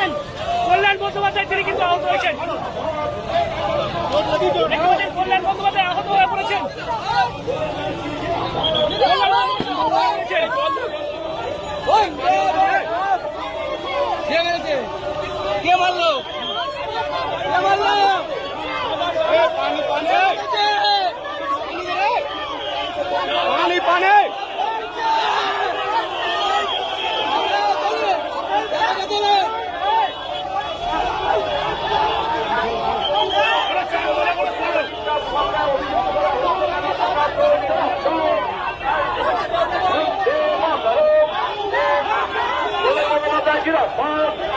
পাচ্ছেন কল্যাণ বন্দ্যোপাধ্যায়, তিনি কিন্তু আহত হয়েছেন। কল্যাণ বন্দ্যোপাধ্যায় আহত হয়ে পড়েছেন। কে মারলো? পানি পানি পানি পানি Get up,